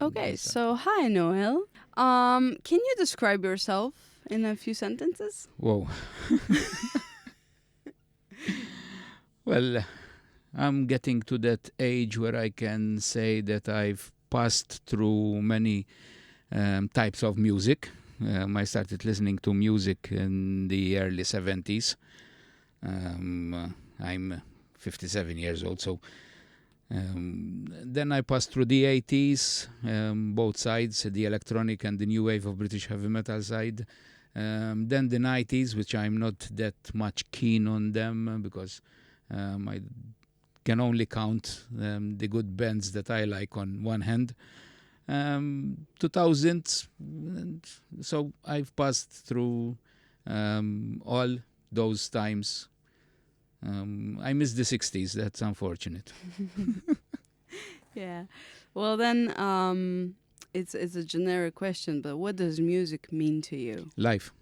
Okay, so hi, Noel. Can you describe yourself in a few sentences? Whoa. Well, I'm getting to that age where I can say that I've passed through many types of music. I started listening to music in the early 70s. I'm 57 years old, so then I passed through the 80s, both sides, the electronic and the new wave of British heavy metal side. Then the 90s, which I'm not that much keen on them because I can only count the good bands that I like on one hand. 2000s, so I've passed through all those times. I miss the 60s. That's unfortunate. Yeah. Well, then, it's a generic question, but what does music mean to you? Life.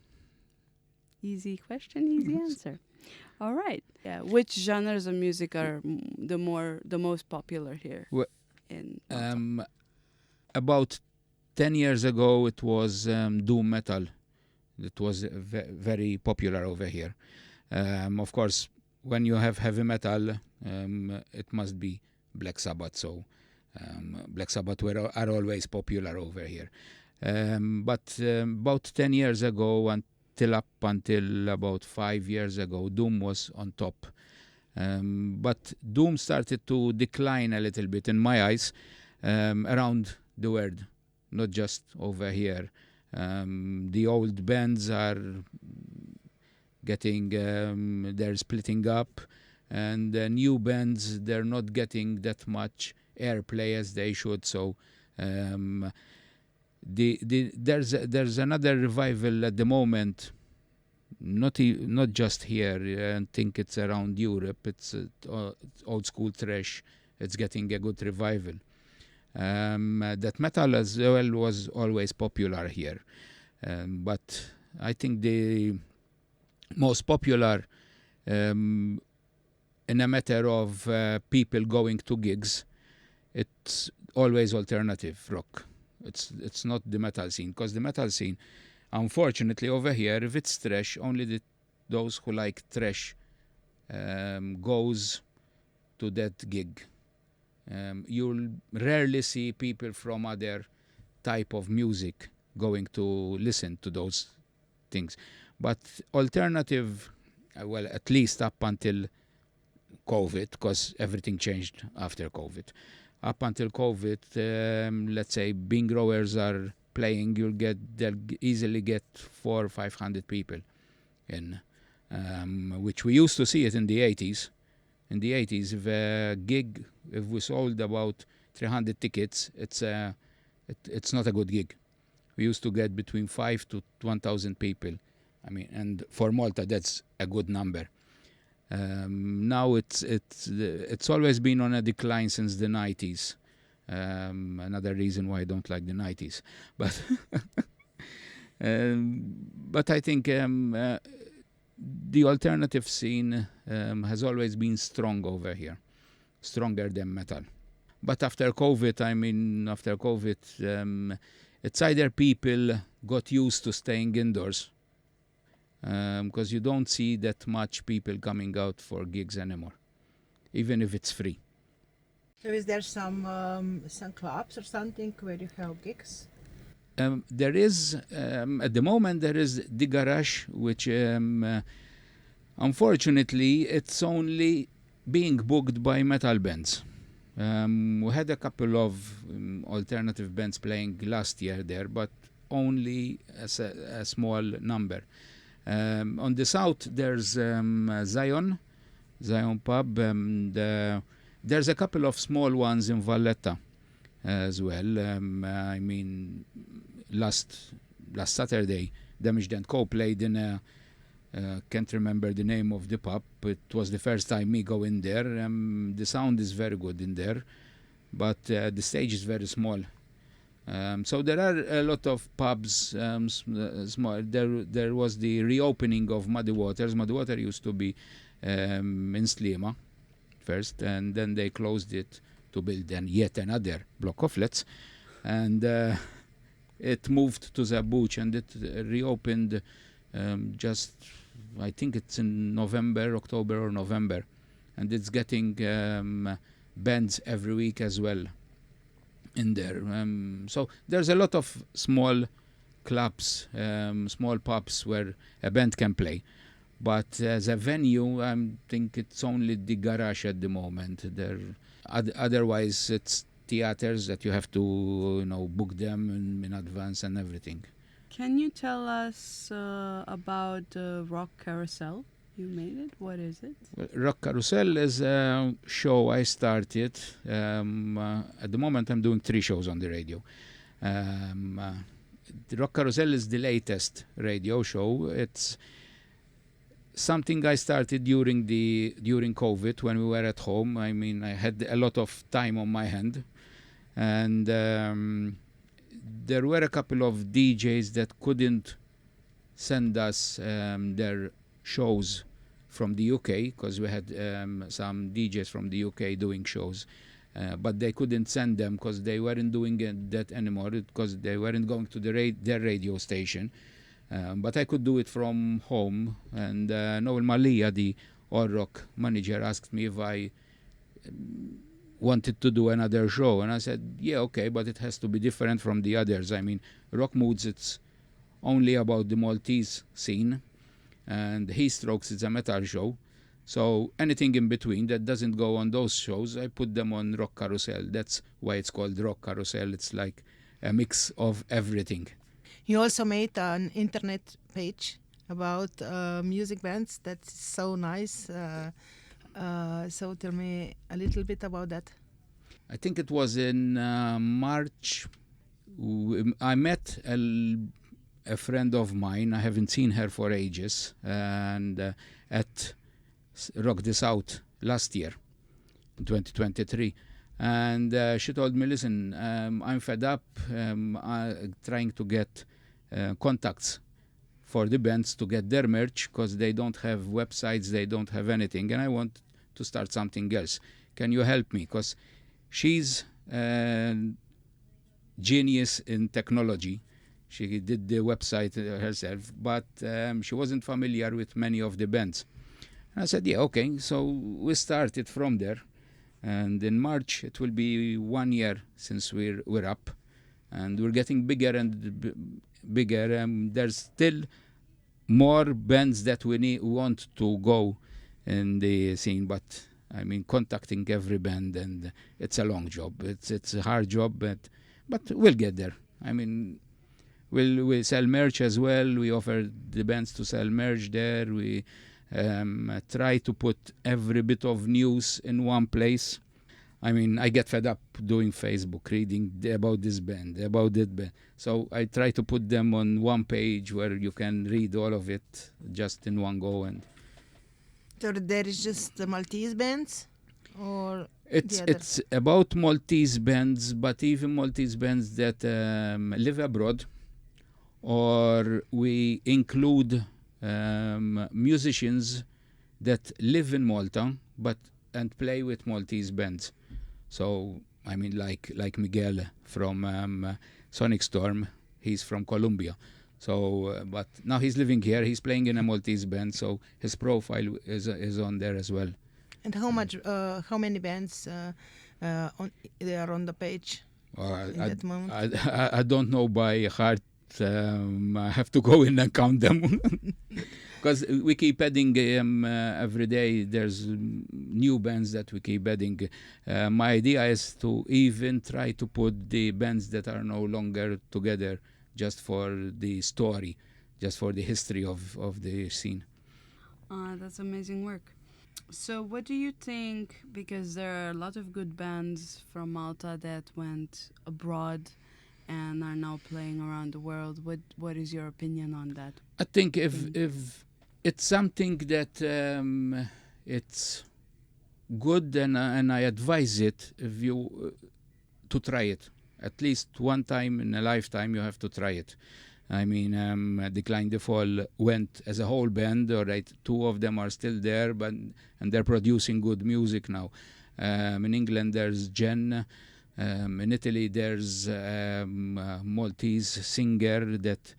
Easy question, easy answer. All right. Yeah. Which genres of music are the most popular here in Malta? About 10 years ago, it was doom metal. It was very popular over here. Of course, when you have heavy metal, it must be Black Sabbath. So Black Sabbath are always popular over here. But about 10 years ago, up until about 5 years ago, doom was on top. But doom started to decline a little bit in my eyes around the world, not just over here. The old bands are getting, they're splitting up, and the new bands, they're not getting that much airplay as they should. So there's another revival at the moment. Not just here. I think it's around Europe. It's old school thrash. It's getting a good revival. That metal as well was always popular here, but I think the most popular in a matter of people going to gigs, it's always alternative rock. It's not the metal scene, because the metal scene, unfortunately, over here, if it's thrash, only those who like thrash goes to that gig. You'll rarely see people from other type of music going to listen to those things. But alternative, well, at least up until COVID, because everything changed after COVID. Up until COVID, let's say Bing growers are playing, they'll easily get 400 or 500 people in, which we used to see it in the 80s. In the 80s, if we sold about 300 tickets, it's not a good gig. We used to get between 5 to 1,000 people. I mean, and for Malta, that's a good number. Now it's always been on a decline since the 90s. Another reason why I don't like the 90s, but but I think the alternative scene has always been strong over here, stronger than metal. But after COVID, it's either people got used to staying indoors, because you don't see that much people coming out for gigs anymore, even if it's free. So is there some clubs or something where you have gigs? There is, at the moment, there is the garage, which unfortunately, it's only being booked by metal bands. We had a couple of alternative bands playing last year there, but only as a small number. On the south, there's Zion Pub. There's a couple of small ones in Valletta as well. I mean, last Saturday, Damaged and Co. played in a can't remember the name of the pub. It was the first time me go in there. The sound is very good in there, but the stage is very small. So there are a lot of pubs. Small. There was the reopening of Muddy Waters. Muddy Water used to be in Slima first, and then they closed it to build yet another block of flats. and it moved to the Buch, and it reopened just, I think it's in October or November, and it's getting bands every week as well in there. So there's a lot of small clubs, small pubs where a band can play. But as a venue, I think it's only the garage at the moment. Otherwise, it's theaters that you have to, book them in advance and everything. Can you tell us about Rock Carousel? You made it. What is it? Well, Rock Carousel is a show I started. At the moment, I'm doing 3 shows on the radio. The Rock Carousel is the latest radio show. It's something I started during COVID when we were at home. I mean, I had a lot of time on my hand, and there were a couple of DJs that couldn't send us their shows from the UK, because we had some DJs from the UK doing shows, but they couldn't send them because they weren't doing that anymore, because they weren't going to their radio station. But I could do it from home, and Noel Mifsud, the All Rock manager, asked me if I wanted to do another show, and I said, yeah, okay, but it has to be different from the others. I mean, Rock Moods, it's only about the Maltese scene, and Heat Strokes, it's a metal show. So anything in between that doesn't go on those shows, I put them on Rock Carousel. That's why it's called Rock Carousel. It's like a mix of everything. You also made an internet page about music bands. That's so nice. So tell me a little bit about that. I think it was in March. I met a friend of mine. I haven't seen her for ages. And at Rock the South last year, 2023. And she told me, listen, I'm fed up trying to get contacts for the bands to get their merch, because they don't have websites, they don't have anything, and I want to start something else. Can you help me? Because she's a genius in technology. She did the website herself, but she wasn't familiar with many of the bands. And I said, yeah, okay. So we started from there. And in March, it will be 1 year since we're up. And we're getting bigger and bigger. There's still more bands that we want to go in the scene. But, I mean, contacting every band, and it's a long job. It's a hard job, but we'll get there. I mean, we'll sell merch as well. We offer the bands to sell merch there. We try to put every bit of news in one place. I mean, I get fed up doing Facebook, reading about this band, about that band. So I try to put them on one page where you can read all of it just in one go. And so there is just the Maltese bands, or it's about Maltese bands, but even Maltese bands that live abroad, or we include musicians that live in Malta and play with Maltese bands. So I mean, like Miguel from Sonic Storm, he's from Colombia. So but now he's living here. He's playing in a Maltese band, so his profile is on there as well. And how many bands they are on the page at that moment? I don't know by heart. I have to go in and count them, because we keep adding every day. There's new bands that we keep adding. My idea is to even try to put the bands that are no longer together, just for the story, just for the history of the scene. That's amazing work. So what do you think, because there are a lot of good bands from Malta that went abroad and are now playing around the world, what is your opinion on that? I think if it's something that it's good, and I advise it, if you to try it at least one time in a lifetime. You have to try it. I mean, Decline the Fall went as a whole band. All right, 2 of them are still there, and they're producing good music now. In England, there's Jen. In Italy, there's a Maltese singer that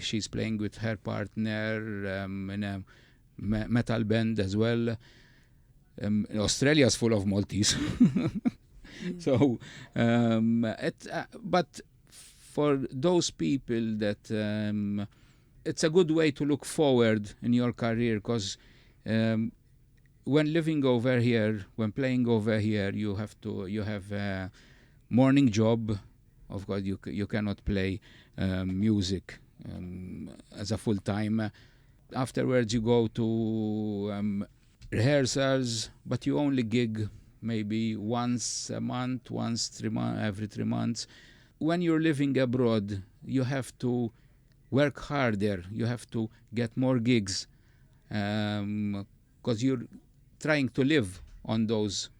she's playing with her partner in a metal band as well. Australia is full of Maltese. So, but for those people that it's a good way to look forward in your career, because when living over here, when playing over here, you have a morning job. Of course, you cannot play music as a full time. Afterwards, you go to rehearsals, but you only gig maybe once a month, every 3 months. When you're living abroad, you have to work harder. You have to get more gigs, because you're trying to live on those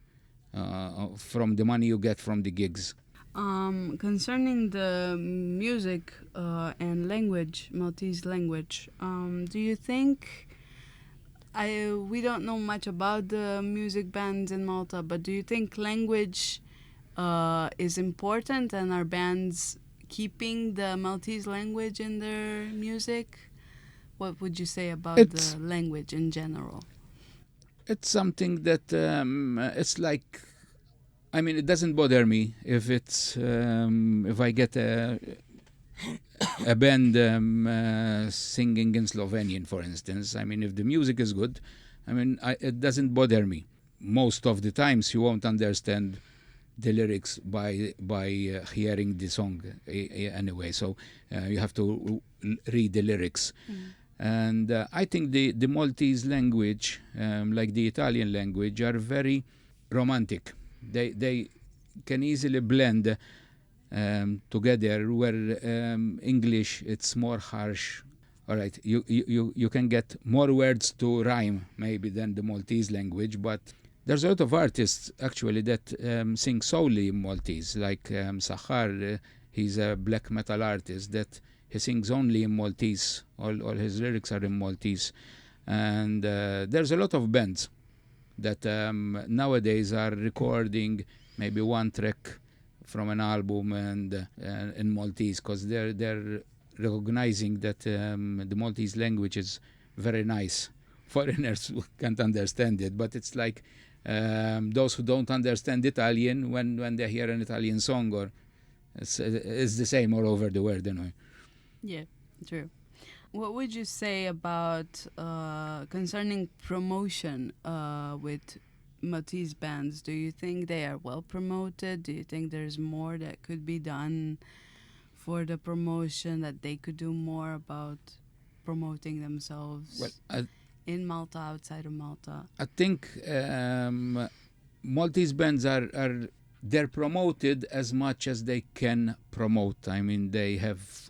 from the money you get from the gigs. Concerning the music and language, Maltese language, do you think we don't know much about the music bands in Malta, but do you think language is important, and are bands keeping the Maltese language in their music? What would you say about the language in general? It's something that it's like, I mean, it doesn't bother me if it's if I get a band singing in Slovenian, for instance. I mean, if the music is good, I mean, it doesn't bother me. Most of the times, you won't understand the lyrics by hearing the song anyway. So you have to read the lyrics. And I think the Maltese language, like the Italian language, are very romantic. They can easily blend together, where English, it's more harsh. All right, you can get more words to rhyme maybe than the Maltese language, but there's a lot of artists actually that sing solely in Maltese, like Sahar. He's a black metal artist that he sings only in Maltese. All his lyrics are in Maltese. And there's a lot of bands that nowadays are recording maybe one track from an album and in Maltese, because they're recognizing that the Maltese language is very nice. Foreigners can't understand it, but it's like those who don't understand Italian, when they hear an Italian song, or it's the same all over the world anyway. Yeah, true. What would you say about concerning promotion with Maltese bands? Do you think they are well promoted? Do you think there's more that could be done for the promotion, that they could do more about promoting themselves in Malta, outside of Malta? I think Maltese bands they're promoted as much as they can promote. I mean,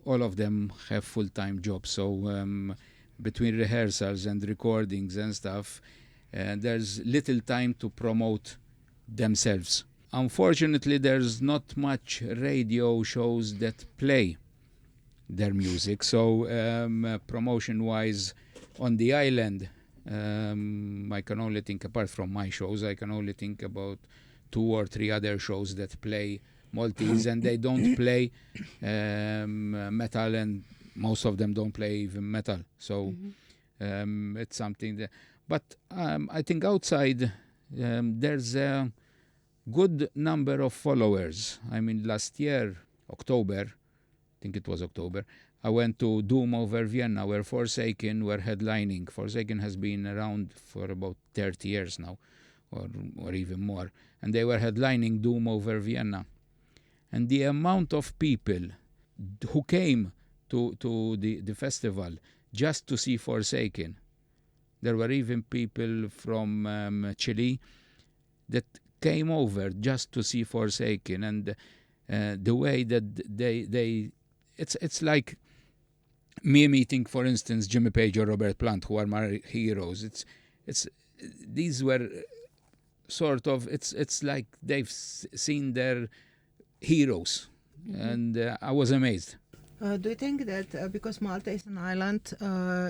all of them have full-time jobs. So between rehearsals and recordings and stuff, there's little time to promote themselves. Unfortunately, there's not much radio shows that play their music. So promotion-wise, on the island, I can only think, apart from my shows, I can only think about 2 or 3 other shows that play Maltese, and they don't play metal, and most of them don't play even metal. So it's something that, but I think outside there's a good number of followers. I mean, last year, October, I think it was October, I went to Doom over Vienna, where Forsaken were headlining. Forsaken has been around for about 30 years now, or even more. And they were headlining Doom over Vienna. And the amount of people who came to the festival just to see Forsaken. There were even people from Chile that came over just to see Forsaken. And the way that it's like me meeting, for instance, Jimmy Page or Robert Plant, who are my heroes. These were sort of, it's like they've seen their heroes, and I was amazed. Do you think that because Malta is an island,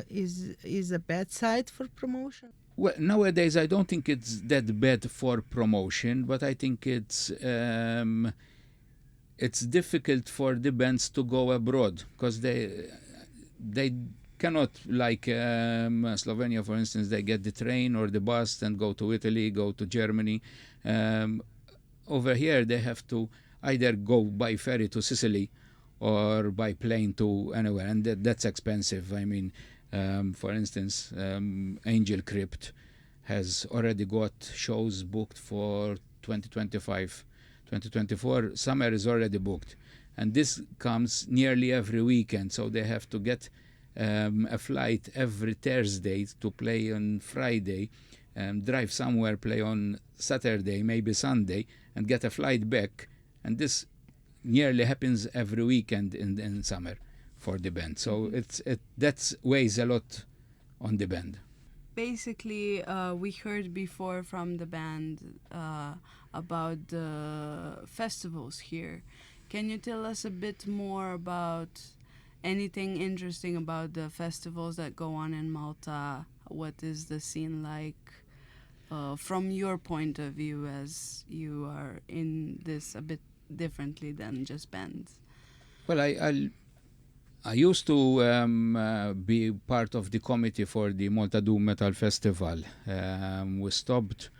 is a bad site for promotion? Well, nowadays I don't think it's that bad for promotion, but I think it's difficult for the bands to go abroad because they cannot, like Slovenia, for instance. They get the train or the bus and go to Italy, go to Germany. Um, Over here, they have to either go by ferry to Sicily or by plane to anywhere, and that's expensive. I mean, for instance, Angel Crypt has already got shows booked for 2025. 2024 summer is already booked, and this comes nearly every weekend, so they have to get a flight every Thursday to play on Friday, drive somewhere, play on Saturday, maybe Sunday, and get a flight back. And this nearly happens every weekend in summer for the band. So that weighs a lot on the band. Basically, we heard before from the band about the festivals here. Can you tell us a bit more about anything interesting about the festivals that go on in Malta? What is the scene like from your point of view, as you are in this a bit differently than just bands? Well, I used to be part of the committee for the Malta Doom Metal Festival. We stopped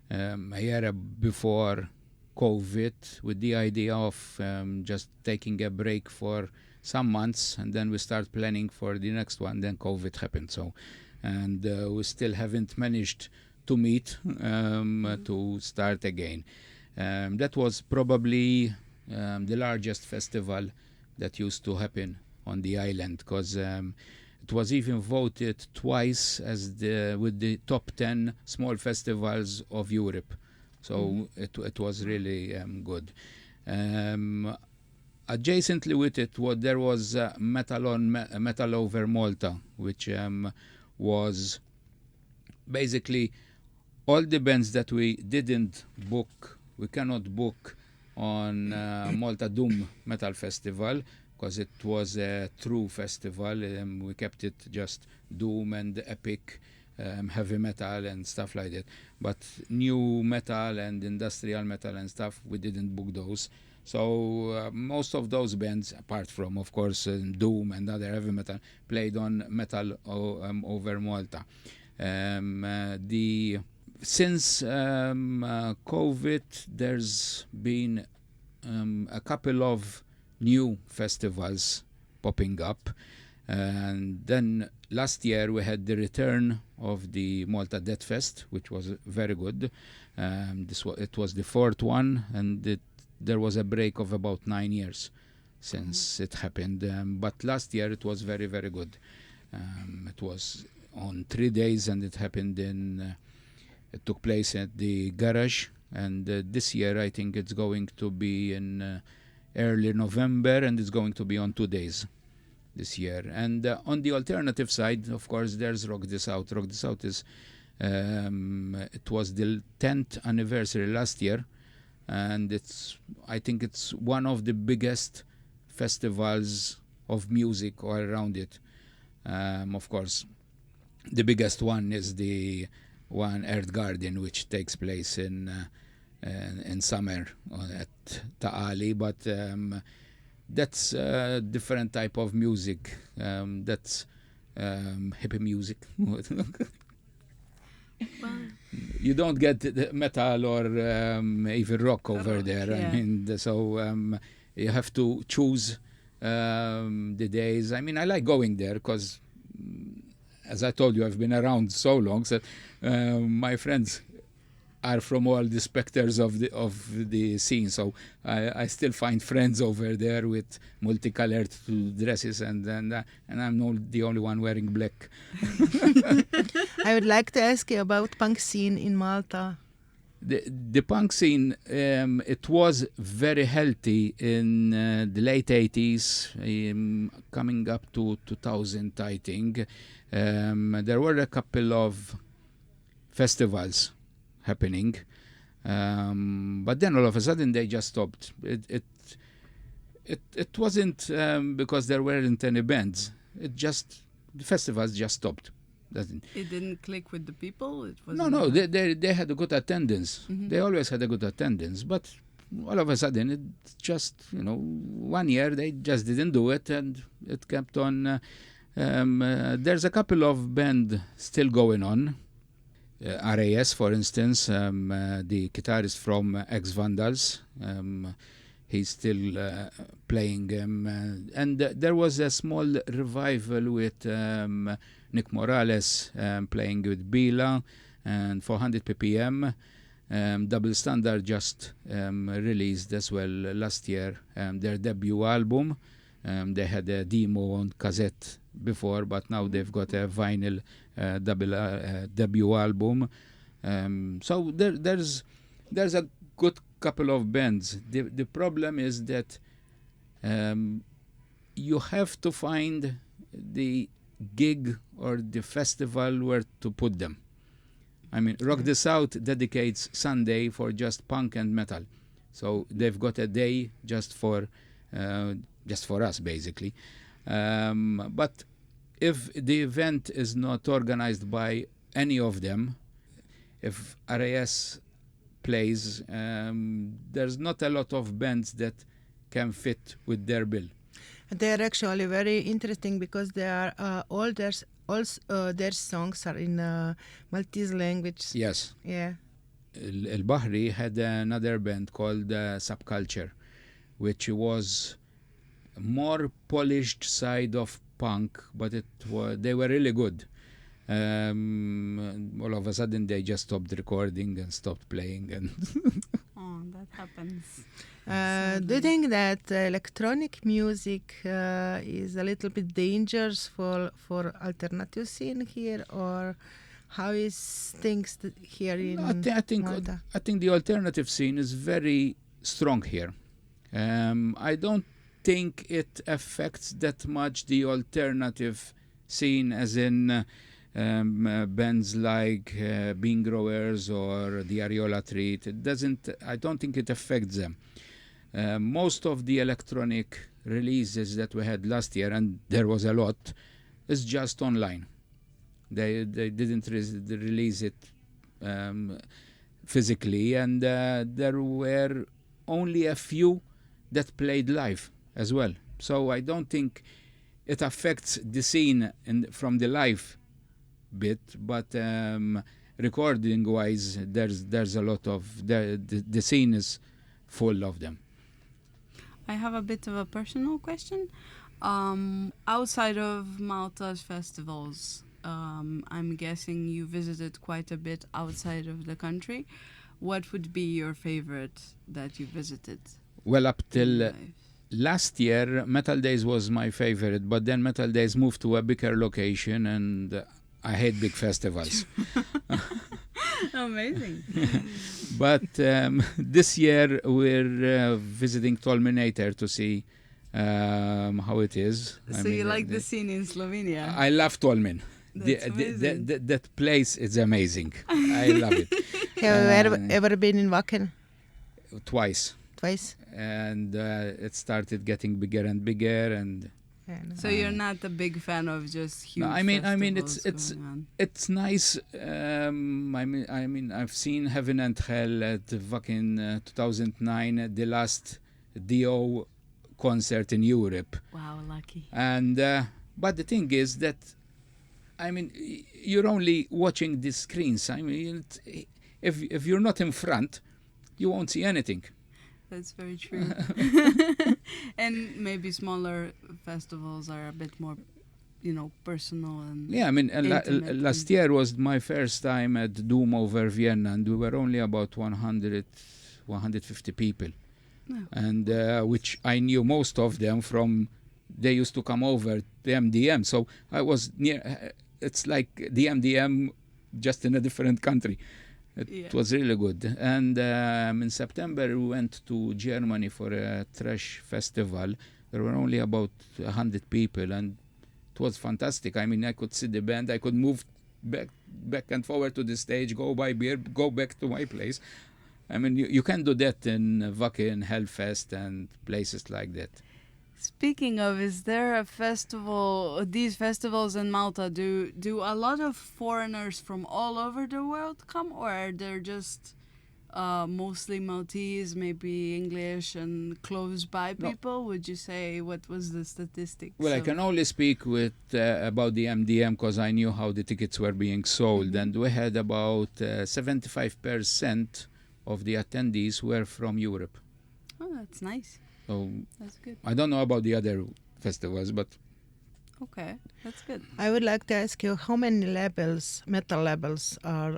a year before COVID with the idea of just taking a break for some months, and then we start planning for the next one. Then COVID happened, so and we still haven't managed to meet to start again. That was probably the largest festival that used to happen on the island, because it was even voted twice as with the top 10 small festivals of Europe. So it was really good. Adjacently with it, there was Metal Over Malta, which was basically all the bands that we didn't book, we cannot book on Malta Doom Metal Festival, because it was a true festival. We kept it just Doom and epic heavy metal and stuff like that. But new metal and industrial metal and stuff, we didn't book those. So most of those bands, apart from, of course, Doom and other heavy metal, played on Metal Over Malta. Since COVID, there's been a couple of new festivals popping up, and then last year we had the return of the Malta Death Fest, which was very good. It was the fourth one, and there was a break of about 9 years since it happened. But last year it was very, very good. It was on 3 days, and it happened it took place at the garage. And this year I think it's going to be in early November, and it's going to be on 2 days this year. And on the alternative side, of course, there's Rock This Out. Rock This Out is it was the 10th anniversary last year, and I think it's one of the biggest festivals of music all around it. Of course, the biggest one is the one Earth Garden, which takes place in summer at Ta'ali, but that's a different type of music. That's hippie music. You don't get the metal or even rock over there. Yeah. I mean, so you have to choose the days. I mean, I like going there because, as I told you, I've been around so long. So my friends are from all the specters of the scene. So I still find friends over there with multicolored dresses, and I'm not the only one wearing black. I would like to ask you about punk scene in Malta. The punk scene, it was very healthy in the late 80s, coming up to 2000, I think. There were a couple of festivals happening, but then all of a sudden they just stopped. It wasn't because there weren't any bands. The festivals just stopped. Doesn't. It didn't click with the people. It was No. They had a good attendance. They always had a good attendance, but all of a sudden, it just 1 year they just didn't do it, and it kept on. There's a couple of band still going on. RAS, for instance, the guitarist from Ex Vandals. He's still playing, and there was a small revival with Nick Morales playing with Bila and 400 ppm. Double Standard just released as well last year their debut album. They had a demo on cassette before, but now they've got a vinyl debut album. So there's a good couple of bands. The problem is that you have to find the gig or the festival where to put them. I mean, Rock the South dedicates Sunday for just punk and metal. So they've got a day just for us, basically. But if the event is not organized by any of them, if RAS plays, there's not a lot of bands that can fit with their bill. They're actually very interesting because they are all their songs are in Maltese language. Yes. Yeah. El Bahri had another band called Subculture, which was more polished side of punk, but they were really good. All of a sudden they just stopped recording and stopped playing, and Oh, that happens. Do you think that electronic music is a little bit dangerous for alternative scene here, or how is things here in Malta? I think the alternative scene is very strong here. I don't think it affects that much the alternative scene, as in bands like Bean Growers or the Areola Treat. I don't think it affects them. Most of the electronic releases that we had last year, and there was a lot, is just online. They didn't release it physically, and there were only a few that played live as well. So I don't think it affects the scene from the live bit, but recording wise, there's a lot of the scene is full of them. I have a bit of a personal question. Outside of Malta's festivals, I'm guessing you visited quite a bit outside of the country. What would be your favorite that you visited? Well, up in till life? last year, Metal Days was my favorite, but then Metal Days moved to a bigger location, and I hate big festivals. Amazing. But this year we're visiting Tolminator to see how it is. So you like the scene in Slovenia? I love Tolmin. That's amazing. That place is amazing. I love it. Have you ever been in Wacken? Twice. Twice? And it started getting bigger and bigger, and Yeah, no. So you're not a big fan of just huge No, I mean, festivals going on. it's nice. I mean, I've seen Heaven and Hell at fucking 2009, the last DO concert in Europe, Wow, lucky. and but the thing is that, I mean, you're only watching the screens. I mean, if you're not in front, you won't see anything. That's very true. And maybe smaller festivals are a bit more, personal and Yeah, I mean, Intimate last and- year was my first time at Doom over Vienna, and we were only about 150 people. Oh. And which I knew most of them from, they used to come over to MDM. So I was near, it's like the MDM just in a different country. It Yeah. was really good. And in September, we went to Germany for a thrash festival. There were only about 100 people, and it was fantastic. I mean, I could see the band. I could move back and forward to the stage, go buy beer, go back to my place. I mean, you can do that in Wacken, Hellfest, and places like that. Speaking of, is there a festival? These festivals in Malta, do a lot of foreigners from all over the world come, or are there just mostly Maltese, maybe English and close by No. people? Would you say what was the statistics? Well, I of- can only speak with about the MDM because I knew how the tickets were being sold, Mhm. and we had about 75% of the attendees were from Europe. Oh, that's nice. So That's good. I don't know about the other festivals, but Okay, that's good. I would like to ask you how many labels, metal labels, are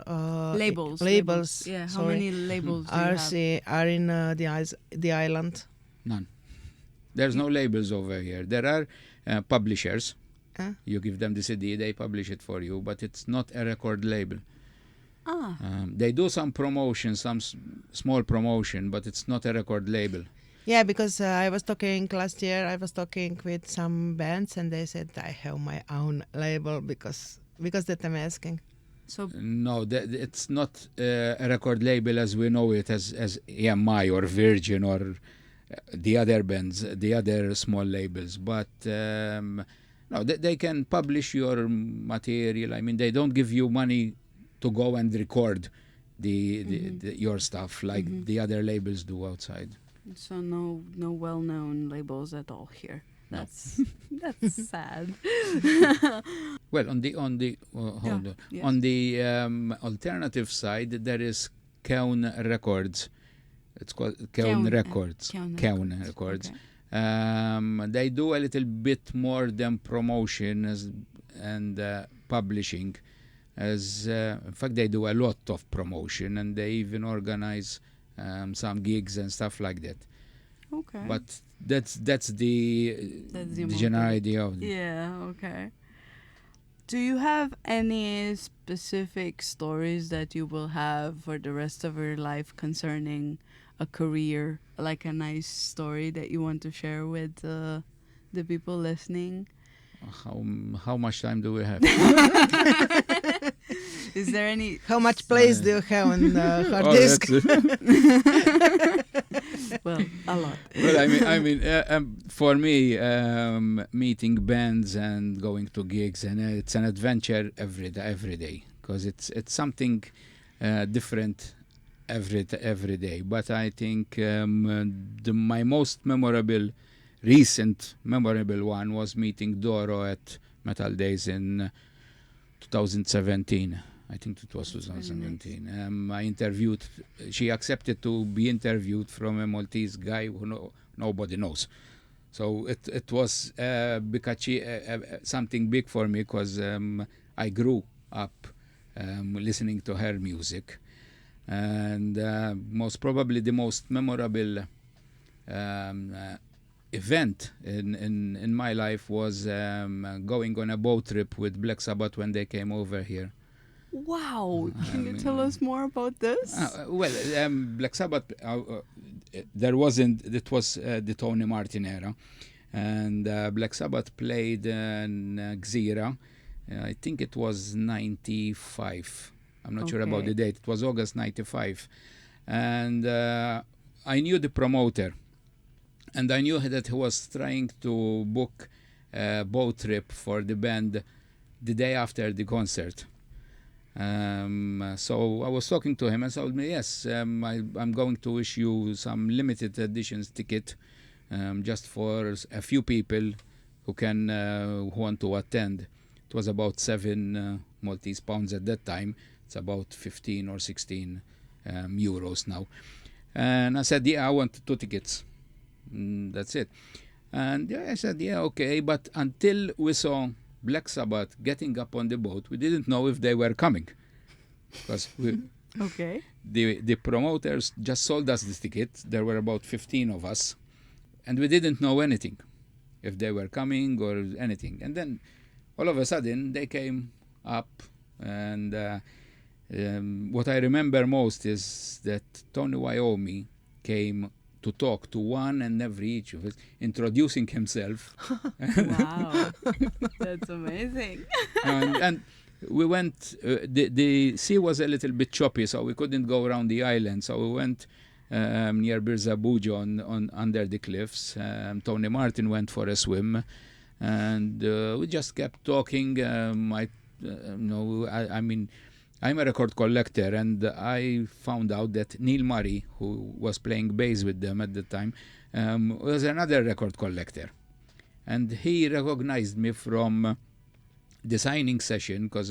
Labels. Yeah. How sorry, many labels do you have? are in the island? none. There's no labels over here. There are publishers. You give them the CD, they publish it for you, but it's not a record label. Ah, They do some promotion, some small promotion, but it's not a record label. Yeah, because I was talking last year. I was talking with some bands, and they said I have my own label because that I'm asking. so No, it's not a record label as we know it as EMI or Virgin or the other bands, the other small labels. But no, they can publish your material. I mean, they don't give you money to go and record your stuff like the other labels do outside. so no well-known labels at all here. No. That's sad. Well, on the hold on. Yes. On the alternative side, there is Kewn Records. It's called Kewn Kewn, Records. Kewn Records. Okay. They do a little bit more than promotion and publishing. In fact, they do a lot of promotion, and they even organize some gigs and stuff like that. Okay. But that's the amount general of it. idea of it. Yeah, okay. Do you have any specific stories that you will have for the rest of your life concerning a career, like a nice story that you want to share with the people listening? How much time do we have? Is there any? How much place do you have on the hard Oh, disk? that's it. Well, a lot. Well, I mean, for me, meeting bands and going to gigs, and it's an adventure every day, because it's something different every day. But I think my most recent memorable one was meeting Doro at Metal Days in 2017. I think it was 2017. I interviewed. She accepted to be interviewed from a Maltese guy who nobody knows. So it was something big for me, because I grew up listening to her music, and most probably the most memorable event in my life was going on a boat trip with Black Sabbath when they came over here. Wow! Can you tell us more about this? Well, Black Sabbath, there wasn't. It was the Tony Martin era, and Black Sabbath played in Gżira. I think it was 95. I'm not sure about Okay. the date. It was August 95, and I knew the promoter, and I knew that he was trying to book a boat trip for the band the day after the concert. So I was talking to him and told me, yes, I'm going to issue some limited editions ticket just for a few people who can who want to attend. It was about 7 Maltese pounds at that time. It's about 15 or 16 euros now. And I said, yeah, I want 2 tickets. That's it. And yeah, I said, yeah, okay. But until we saw Black Sabbath getting up on the boat, we didn't know if they were coming, because Okay. the promoters just sold us the ticket. There were about 15 of us, and we didn't know anything, if they were coming or anything. And then all of a sudden they came up, and what I remember most is that Tony Iommi came to talk to one and every each of us, introducing himself. Wow. That's amazing. and we went, the sea was a little bit choppy, so we couldn't go around the island. So we went near Birzabujo on under the cliffs. Tony Martin went for a swim, and we just kept talking. I mean, I'm a record collector, and I found out that Neil Murray, who was playing bass with them at the time, was another record collector. And he recognized me from the signing session, because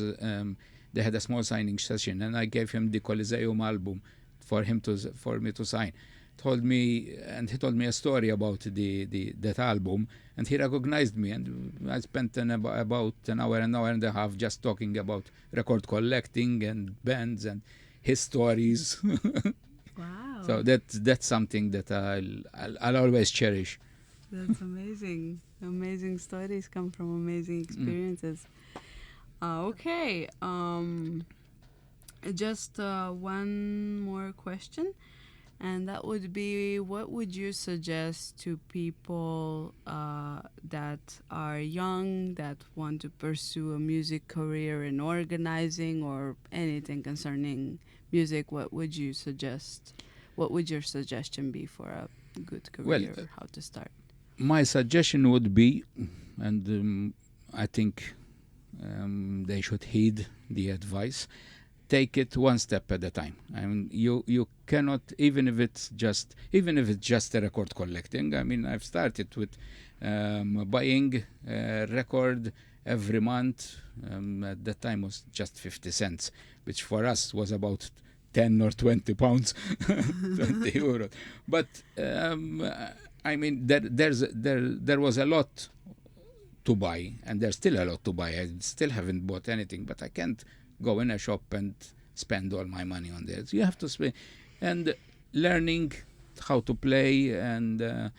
they had a small signing session, and I gave him the Coliseum album for me to sign. He told me a story about that album, and he recognized me, and I spent about an hour and a half just talking about record collecting and bands and his stories. Wow. So that's something that I'll always cherish. That's amazing. Amazing stories come from amazing experiences. Okay. Just one more question, and that would be, what would you suggest to people that are young, that want to pursue a music career in organizing or anything concerning music? What would you suggest? What would your suggestion be for a good career, or how to start? My suggestion would be, and I think they should heed the advice, take it one step at a time. I mean, you cannot, even if it's just a record collecting. I mean, I've started with buying a record every month. At that time was just 50 cents, which for us was about 10 or 20 pounds, 20 euros. But I mean, there was a lot to buy, and there's still a lot to buy. I still haven't bought anything, but I can't go in a shop and spend all my money on this. You have to spend, and learning how to play and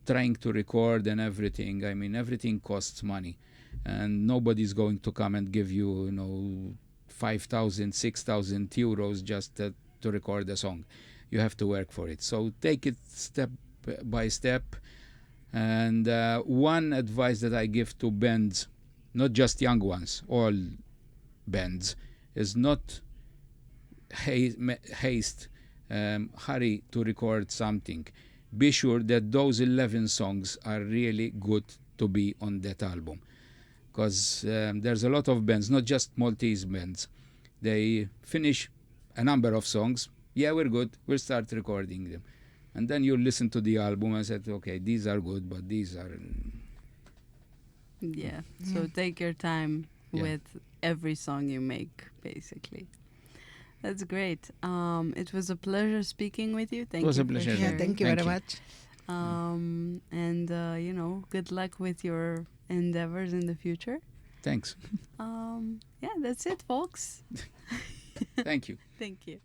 trying to record and everything. I mean, everything costs money, and nobody's going to come and give you, 5,000, 6,000 euros just to record a song. You have to work for it. So take it step by step. And one advice that I give to bands, not just young ones, all bands, is not haste, hurry to record something. Be sure that those 11 songs are really good to be on that album. Because there's a lot of bands, not just Maltese bands. They finish a number of songs. Yeah, we're good. We'll start recording them. And then you listen to the album and say, okay, these are good, but these are... Yeah. So take your time with every song you make, basically. That's great. It was a pleasure speaking with you. Thank you. It was a pleasure. Yeah, thank you very much. And good luck with your endeavors in the future. Thanks. Yeah, that's it, folks. Thank you. Thank you.